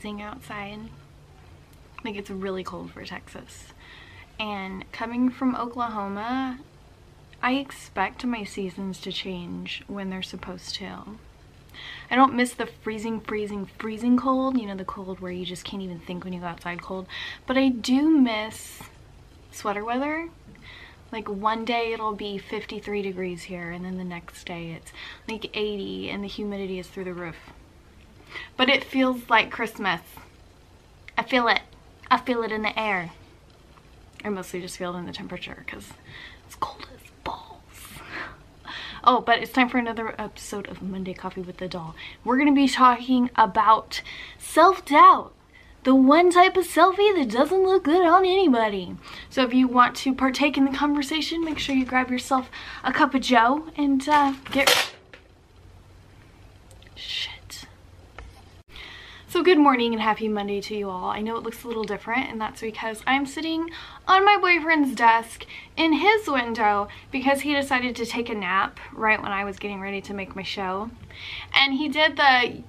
freezing outside. Like, it's really cold for Texas. And coming from Oklahoma, I expect my seasons to change when they're supposed to. I don't miss the freezing cold, you know, the cold where you just can't even think when you go outside cold. But I do miss sweater weather. Like, one day it'll be 53 degrees here, and then the next day it's like 80 and the humidity is through the roof. But it feels like Christmas. I feel it. I feel it in the air. I mostly just feel it in the temperature because it's cold as balls. Oh, but it's time for another episode of Monday Coffee with the Doll. We're going to be talking about self-doubt. The one type of selfie that doesn't look good on anybody. So if you want to partake in the conversation, make sure you grab yourself a cup of joe and get... Shit. So good morning and happy Monday to you all. I know it looks a little different, and that's because I'm sitting on my boyfriend's desk in his window because he decided to take a nap right when I was getting ready to make my show. And he did the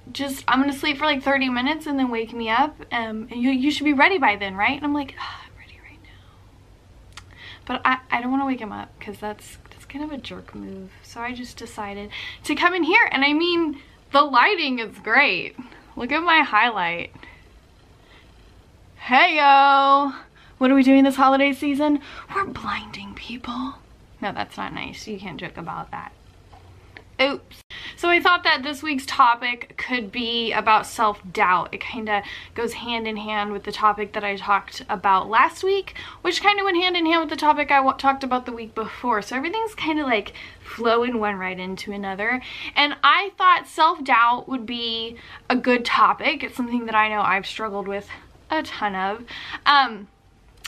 I'm gonna sleep for like 30 minutes and then wake me up, and you should be ready by then, right? And I'm like, oh, I'm ready right now. But I don't want to wake him up because that's kind of a jerk move. So I just decided to come in here, and I mean, the lighting is great. Look at my highlight. Heyo! What are we doing this holiday season? We're blinding people. No, that's not nice. You can't joke about that. Oops. So I thought that this week's topic could be about self-doubt. It kind of goes hand in hand with the topic that I talked about last week, which kind of went hand in hand with the topic I talked about the week before. So everything's kind of like flowing one right into another. And I thought self-doubt would be a good topic. It's something that I know I've struggled with a ton of.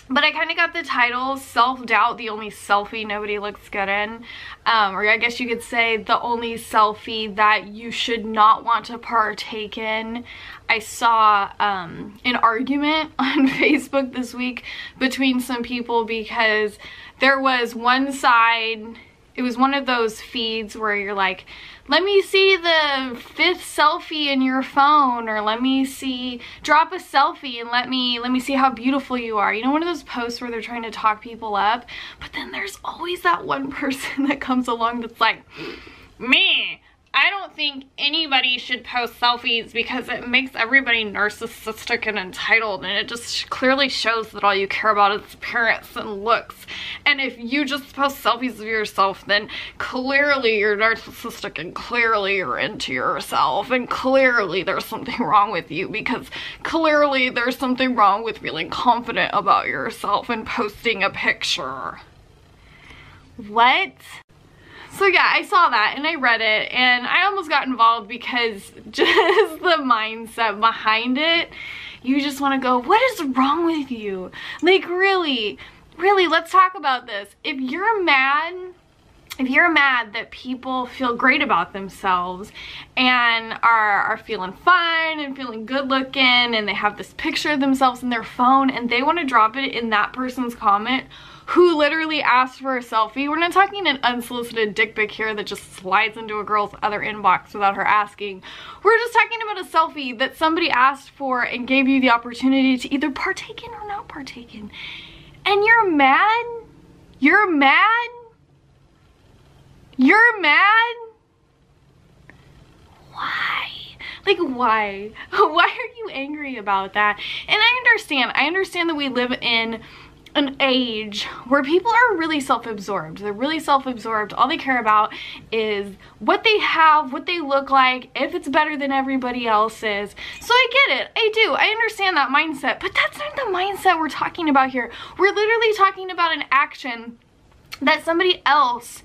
But I kind of got the title, Self-Doubt, the only selfie nobody looks good in. Or I guess you could say the only selfie that you should not want to partake in. I saw an argument on Facebook this week between some people because there was one side, it was one of those feeds where you're like, let me see the 5th selfie in your phone, or let me see, drop a selfie and let me see how beautiful you are. You know, one of those posts where they're trying to talk people up, but then there's always that one person that comes along that's like, me, I don't think anybody should post selfies because it makes everybody narcissistic and entitled, and it just clearly shows that all you care about is appearance and looks. And if you just post selfies of yourself, then clearly you're narcissistic and clearly you're into yourself, and clearly there's something wrong with you because clearly there's something wrong with feeling confident about yourself and posting a picture. What? So yeah, I saw that and I read it and I almost got involved because just the mindset behind it, you just want to go, what is wrong with you? Like, really, let's talk about this. If you're mad that people feel great about themselves and are feeling fine and feeling good looking, and they have this picture of themselves in their phone and they want to drop it in that person's comment who literally asked for a selfie. We're not talking an unsolicited dick pic here that just slides into a girl's other inbox without her asking. We're just talking about a selfie that somebody asked for and gave you the opportunity to either partake in or not partake in. And you're mad? You're mad? You're mad? Why? Like, why? Why are you angry about that? And I understand that we live in an age where people are really self-absorbed. They're really self-absorbed. All they care about is what they have, what they look like, if it's better than everybody else's. So I get it. I do. I understand that mindset. But that's not the mindset we're talking about here. We're literally talking about an action that somebody else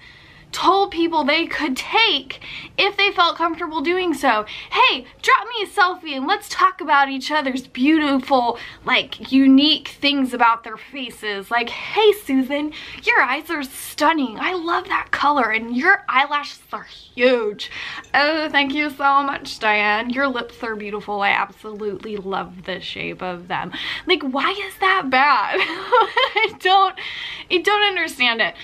told people they could take if they felt comfortable doing so. Hey, drop me a selfie and let's talk about each other's beautiful, like, unique things about their faces. Like, hey Susan, your eyes are stunning. I love that color and your eyelashes are huge. Oh, thank you so much, Diane. Your lips are beautiful. I absolutely love the shape of them. Like, why is that bad? I don't understand it.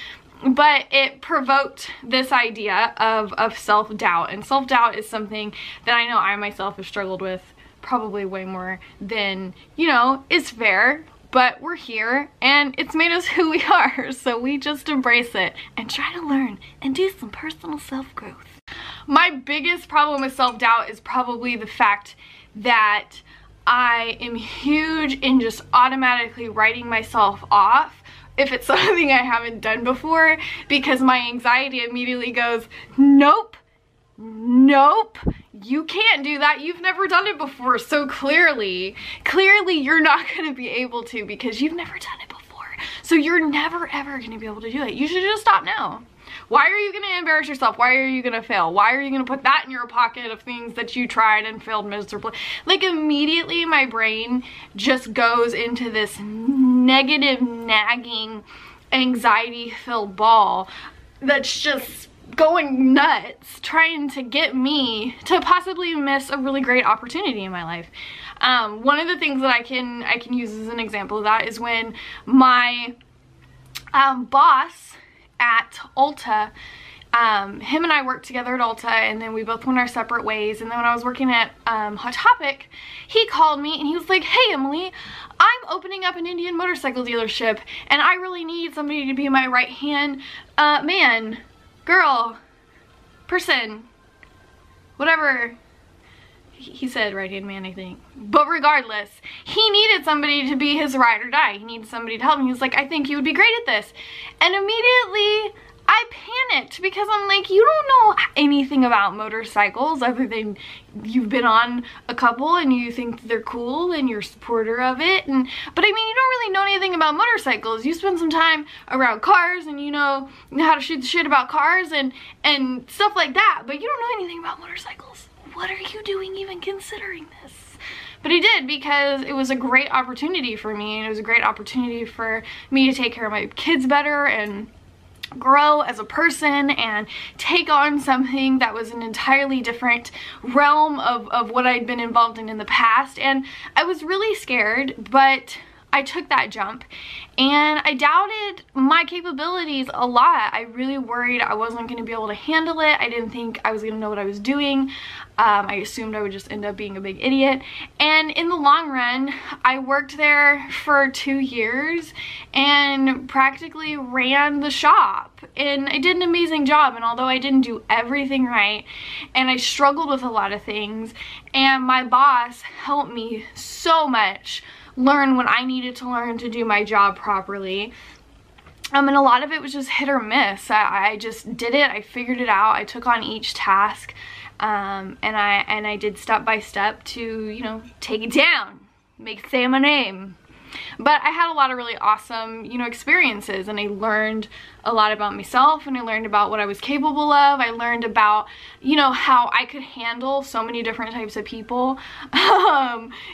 But it provoked this idea of self-doubt, and self-doubt is something that I know I myself have struggled with probably way more than, you know, is fair. But we're here and it's made us who we are, so we just embrace it and try to learn and do some personal self-growth. My biggest problem with self-doubt is probably the fact that I am huge in just automatically writing myself off if it's something I haven't done before, because my anxiety immediately goes, nope, nope, you can't do that, you've never done it before, so clearly you're not going to be able to, because you've never done it before, so you're never ever going to be able to do it. You should just stop now. Why are you going to embarrass yourself? Why are you going to fail? Why are you going to put that in your pocket of things that you tried and failed miserably? Like, immediately my brain just goes into this negative, nagging, anxiety-filled ball that's just going nuts, trying to get me to possibly miss a really great opportunity in my life. One of the things that I can use as an example of that is when my boss at Ulta, him and I worked together at Ulta, and then we both went our separate ways. And then when I was working at Hot Topic, he called me and he was like, hey Emily, I'm opening up an Indian motorcycle dealership and I really need somebody to be my right hand man, girl, person, whatever. He said right hand man, I think. But regardless, he needed somebody to be his ride or die. He needed somebody to help him. He was like, I think you would be great at this. And immediately I panicked, because I'm like, you don't know anything about motorcycles other than you've been on a couple and you think they're cool and you're a supporter of it. But I mean, you don't really know anything about motorcycles. You spend some time around cars and you know how to shoot the shit about cars and stuff like that, but you don't know anything about motorcycles. What are you doing even considering this? But he did, because it was a great opportunity for me, and it was a great opportunity for me to take care of my kids better and grow as a person and take on something that was an entirely different realm of what I'd been involved in the past. And I was really scared, but I took that jump, and I doubted my capabilities a lot. I really worried I wasn't going to be able to handle it. I didn't think I was going to know what I was doing. I assumed I would just end up being a big idiot. And in the long run, I worked there for 2 years and practically ran the shop. And I did an amazing job. And although I didn't do everything right, and I struggled with a lot of things, and my boss helped me so much learn when I needed to learn to do my job properly. And a lot of it was just hit or miss. I just did it. I figured it out. I took on each task, and I did step by step to, you know, take it down, say my name. But I had a lot of really awesome, you know, experiences, and I learned a lot about myself, and I learned about what I was capable of. I learned about, you know, how I could handle so many different types of people,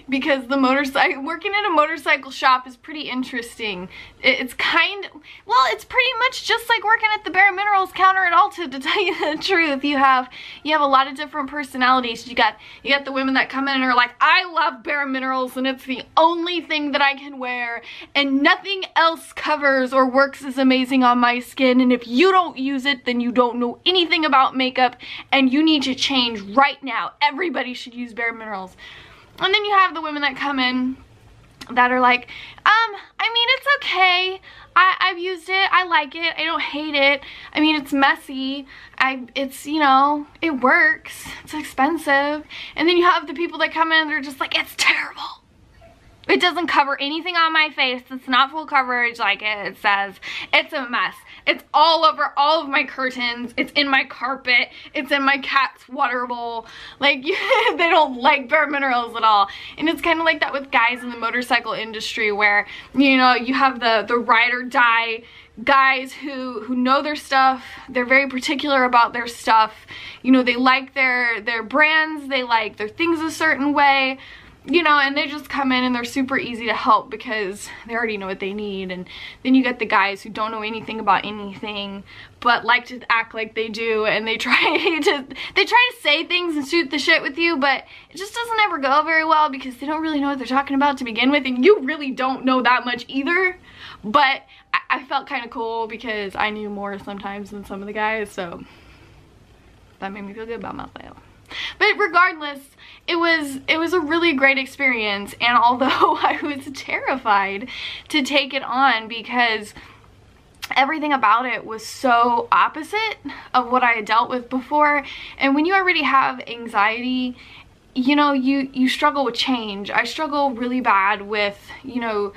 because working at a motorcycle shop is pretty interesting. It's it's pretty much just like working at the Bare Minerals counter at Ulta, to tell you the truth. You have a lot of different personalities. You got the women that come in and are like, I love Bare Minerals and it's the only thing that I can wear, and nothing else covers or works as amazing on my skin, and if you don't use it, then you don't know anything about makeup and you need to change right now. Everybody should use Bare Minerals. And then you have the women that come in that are like, I mean, it's okay. I've used it. I like it. I don't hate it. I mean, it's messy. It's, you know, it works. It's expensive. And then you have the people that come in and they're just like, it's terrible. It doesn't cover anything on my face. It's not full coverage like it says. It's a mess. It's all over all of my curtains. It's in my carpet. It's in my cat's water bowl. Like, they don't like Bare Minerals at all. And it's kind of like that with guys in the motorcycle industry, where, you know, you have the ride or die guys who know their stuff. They're very particular about their stuff. You know, they like their brands. They like their things a certain way. You know, and they just come in and they're super easy to help because they already know what they need. And then you get the guys who don't know anything about anything but like to act like they do, and they try to say things and shoot the shit with you, but it just doesn't ever go very well because they don't really know what they're talking about to begin with, and you really don't know that much either. But I felt kind of cool because I knew more sometimes than some of the guys, so that made me feel good about myself. But regardless, it was a really great experience, and although I was terrified to take it on because everything about it was so opposite of what I had dealt with before, and when you already have anxiety, you know, you struggle with change. I struggle really bad with, you know,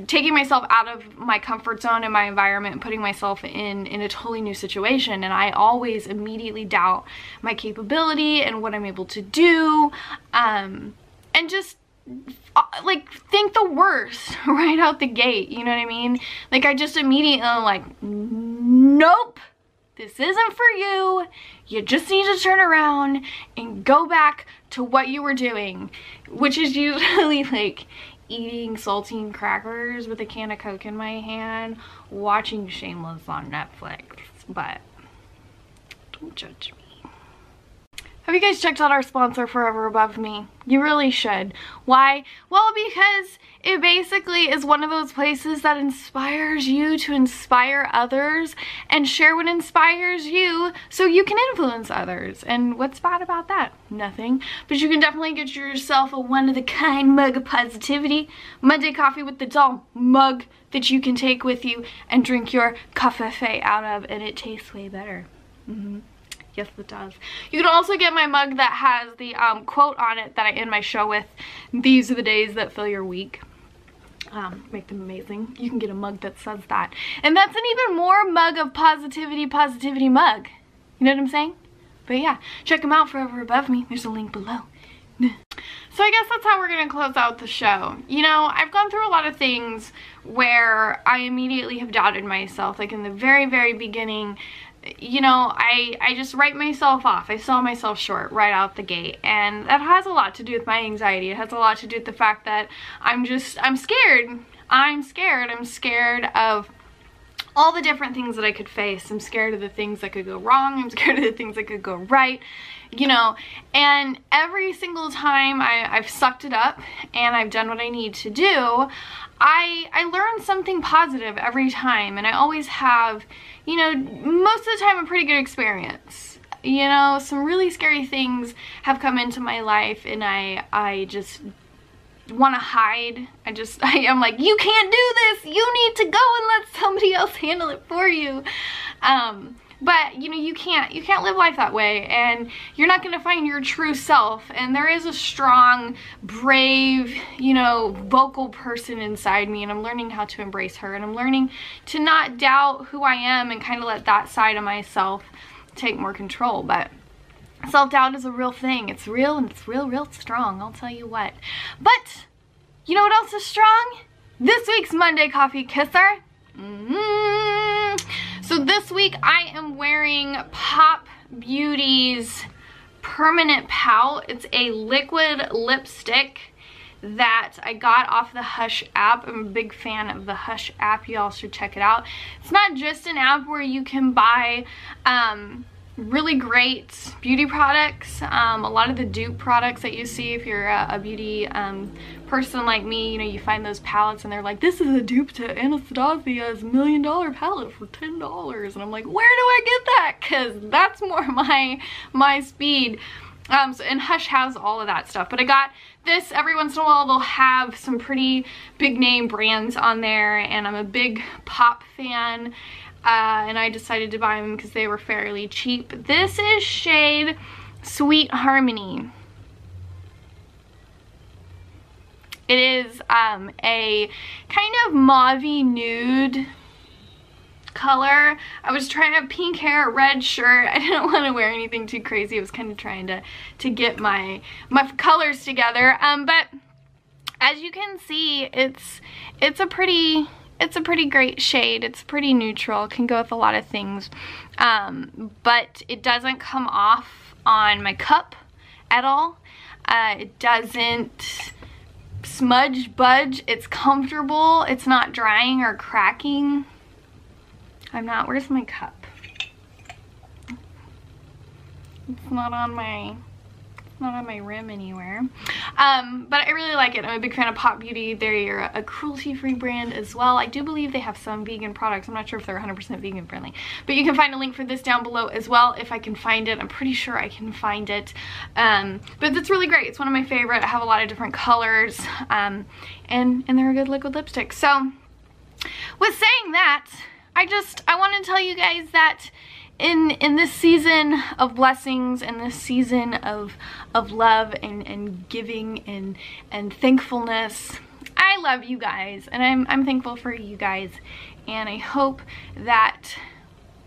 taking myself out of my comfort zone and my environment and putting myself in a totally new situation, and I always immediately doubt my capability and what I'm able to do, and just like think the worst right out the gate, you know what I mean? Like I just immediately like, nope, this isn't for you. You just need to turn around and go back to what you were doing, which is usually like eating saltine crackers with a can of Coke in my hand, watching Shameless on Netflix. But don't judge me. Have you guys checked out our sponsor, Forever Above Me? You really should. Why? Well, because it basically is one of those places that inspires you to inspire others and share what inspires you so you can influence others. And what's bad about that? Nothing. But you can definitely get yourself a one-of-a-kind mug of positivity. Monday Coffee with the Doll mug that you can take with you and drink your café out of, and it tastes way better. Yes, it does. You can also get my mug that has the quote on it that I end my show with. These are the days that fill your week. Make them amazing. You can get a mug that says that. And that's an even more mug of positivity mug. You know what I'm saying? But yeah, check them out, Forever Above Me. There's a link below. So I guess that's how we're going to close out the show. You know, I've gone through a lot of things where I immediately have doubted myself. Like in the very, very beginning, you know, I just write myself off. I sell myself short right out the gate, and that has a lot to do with my anxiety. It has a lot to do with the fact that I'm scared. I'm scared of all the different things that I could face. I'm scared of the things that could go wrong. I'm scared of the things that could go right, you know, and every single time I've sucked it up and I've done what I need to do, I learn something positive every time, and I always have, you know, most of the time a pretty good experience. You know, some really scary things have come into my life, and I just want to hide. I'm like, you can't do this, you need to go and let somebody else handle it for you. But you know, you can't live life that way, and you're not going to find your true self. And there is a strong, brave, you know, vocal person inside me, and I'm learning how to embrace her, and I'm learning to not doubt who I am and kind of let that side of myself take more control. But self-doubt is a real thing. It's real, and it's real strong, I'll tell you what. But you know what else is strong? This week's Monday Coffee Kisser. So this week I am wearing Pop Beauty's Permanent Pout. It's a liquid lipstick that I got off the Hush app. I'm a big fan of the Hush app. You all should check it out. It's not just an app where you can buy really great beauty products. A lot of the dupe products that you see if you're a beauty person like me, you know, you find those palettes and they're like, this is a dupe to Anastasia's $1 million palette for $10, and I'm like, where do I get that? Because that's more my speed. And Hush has all of that stuff, but I got this. Every once in a while they'll have some pretty big name brands on there, and I'm a big Pop fan. And I decided to buy them because they were fairly cheap. This is shade Sweet Harmony. It is a kind of mauvey nude color. I was trying to have pink hair, red shirt. I didn't want to wear anything too crazy. I was kind of trying to get my colors together. But as you can see, it's a pretty great shade. It's pretty neutral. It can go with a lot of things. But it doesn't come off on my cup at all. It doesn't smudge, budge. It's comfortable. It's not drying or cracking. Where's my cup? It's not on not on my rim anywhere. But I really like it. I'm a big fan of Pout Beauty. They're a cruelty-free brand as well. I do believe they have some vegan products. I'm not sure if they're 100% vegan friendly, but you can find a link for this down below as well if I can find it. I'm pretty sure I can find it. But it's really great. It's one of my favorite. I have a lot of different colors, and they're a good liquid lipstick. So with saying that, I want to tell you guys that in this season of blessings, in this season of love and giving and thankfulness, I love you guys, and I'm thankful for you guys, and I hope that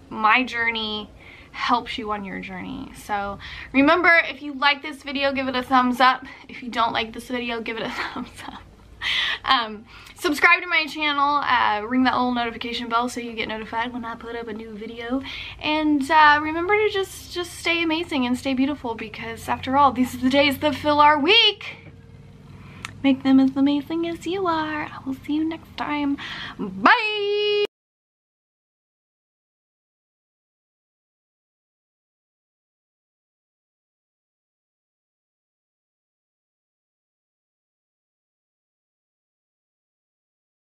my journey helps you on your journey. So remember, if you like this video, give it a thumbs up. If you don't like this video, give it a thumbs up. Subscribe to my channel, ring that little notification bell so you get notified when I put up a new video, and remember to just stay amazing and stay beautiful, because after all, these are the days that fill our week. Make them as amazing as you are. I will see you next time. Bye!